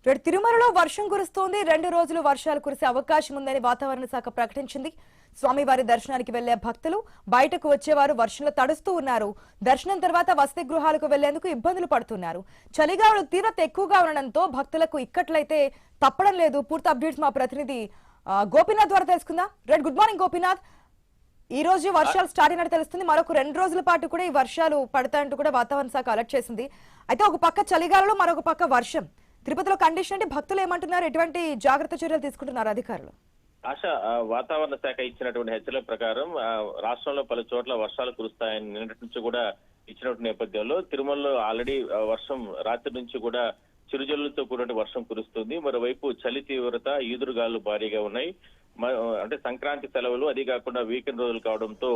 తిరుమలలో వర్షం కురుస్తోంది. 2 రోజులు వర్షాలు కురిసే అవకాశం ఉందని వాతావరణ శాఖ ప్రకటించింది. స్వామివారి దర్శనానికి వెళ్లే భక్తులు బయటకు వచ్చేవారు వర్షంలో తడుస్తూ ఉన్నారు. దర్శనం తర్వాత వసతి గృహాలకు వెళ్లేందుకు ఇబ్బందులు పడుతున్నారు. చలిగాలు తీవ్రత ఎక్కువగా ఉండడంతో భక్తులకు ఇక్కట్లయితే తప్పడం లేదు. పూర్తి అప్డేట్స్ మా ప్రతినిధి గోపీనాథ్ ద్వారా తెలుసుకుందాం. Good morning Gopinath. ఈ రోజు వర్షాలు స్టార్ట్ అయినట్టు తెలుస్తుంది. మరొక 2 రోజుల పాటు కూడా ఈ వర్షాలు పడతాయంటూ కూడా వాతావరణ శాఖ అలర్ట్ చేసింది. అయితే ఒక పక్క చలిగాలలో మరొక పక్క వర్షం. తిరుపతిలో కండిషన్ అంటే భక్తులు ఏమంటున్నారు? ఎటువంటి జాగ్రత్త చర్యలు తీసుకుంటున్నారు అధికారులు? ఆశ, వాతావరణ శాఖ ఇచ్చినటువంటి హెచ్చరికల ప్రకారం రాష్ట్రంలో పలు చోట్ల వర్షాలు కురుస్తాయని నిన్నటి నుంచి కూడా ఇచ్చినటువంటి నేపథ్యంలో తిరుమలలో ఆల్రెడీ వర్షం రాత్రి నుంచి కూడా చిరుజల్లులతో కూడిన వర్షం కురుస్తుంది. మరోవైపు చలి తీవ్రత, ఈదురుగాలు భారీగా ఉన్నాయి. అంటే సంక్రాంతి సెలవులు, అది కాకుండా వీకెండ్ రోజులు కావడంతో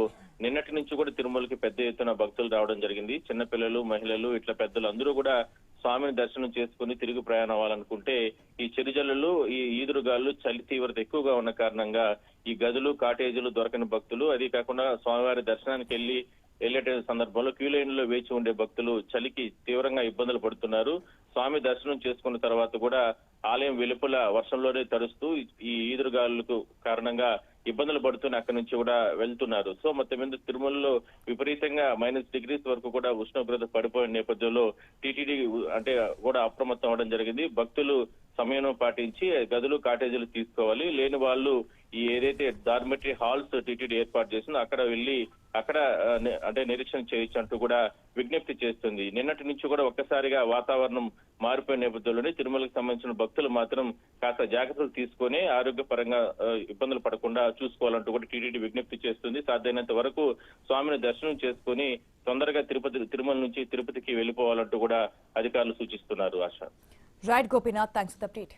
నిన్నటి నుంచి కూడా తిరుమలకి పెద్ద ఎత్తున భక్తులు రావడం జరిగింది. చిన్నపిల్లలు, మహిళలు, ఇట్లా పెద్దలు అందరూ కూడా స్వామిని దర్శనం చేసుకుని తిరిగి ప్రయాణం అవ్వాలనుకుంటే ఈ చిరుజల్లులు, ఈ ఈదురుగాలు, చలి తీవ్రత ఎక్కువగా ఉన్న కారణంగా ఈ గదులు, కాటేజీలు దొరకని భక్తులు, అది కాకుండా స్వామివారి దర్శనానికి వెళ్లే సందర్భంలో క్యూ లైన్ లో వేచి ఉండే భక్తులు చలికి తీవ్రంగా ఇబ్బందులు పడుతున్నారు. స్వామి దర్శనం చేసుకున్న తర్వాత కూడా ఆలయం వెలుపల వర్షంలోనే తడుస్తూ ఈ ఈదురుగాలులకు కారణంగా ఇబ్బందులు పడుతూనే అక్కడి నుంచి కూడా వెళ్తున్నారు. సో మొత్తం మీద తిరుమలలో విపరీతంగా -డిగ్రీస్ వరకు కూడా ఉష్ణోగ్రత పడిపోయిన నేపథ్యంలో టీటీడీ అంటే కూడా అప్రమత్తం అవడం జరిగింది. భక్తులు సమయం పాటించి గదులు, కాటేజీలు తీసుకోవాలి. లేని వాళ్ళు ఈ ఏదైతే డార్మెటరీ హాల్స్ టీటీడీ ఏర్పాటు చేసిందో అక్కడ వెళ్లి అక్కడ అంటే నిరీక్షణ చేయొచ్చు అంటూ కూడా విజ్ఞప్తి చేస్తుంది. నిన్నటి నుంచి కూడా ఒక్కసారిగా వాతావరణం మారిపోయిన నేపథ్యంలోనే తిరుమలకు సంబంధించిన భక్తులు మాత్రం కాస్త జాగ్రత్తలు తీసుకొని ఆరోగ్యపరంగా ఇబ్బందులు పడకుండా చూసుకోవాలంటూ కూడా టీటీడీ విజ్ఞప్తి చేస్తుంది. సాధ్యమైనంత వరకు స్వామిని దర్శనం చేసుకుని తొందరగా తిరుమల నుంచి తిరుపతికి వెళ్లిపోవాలంటూ కూడా అధికారులు సూచిస్తున్నారు. Asha. Right Gopinath, thanks for the update.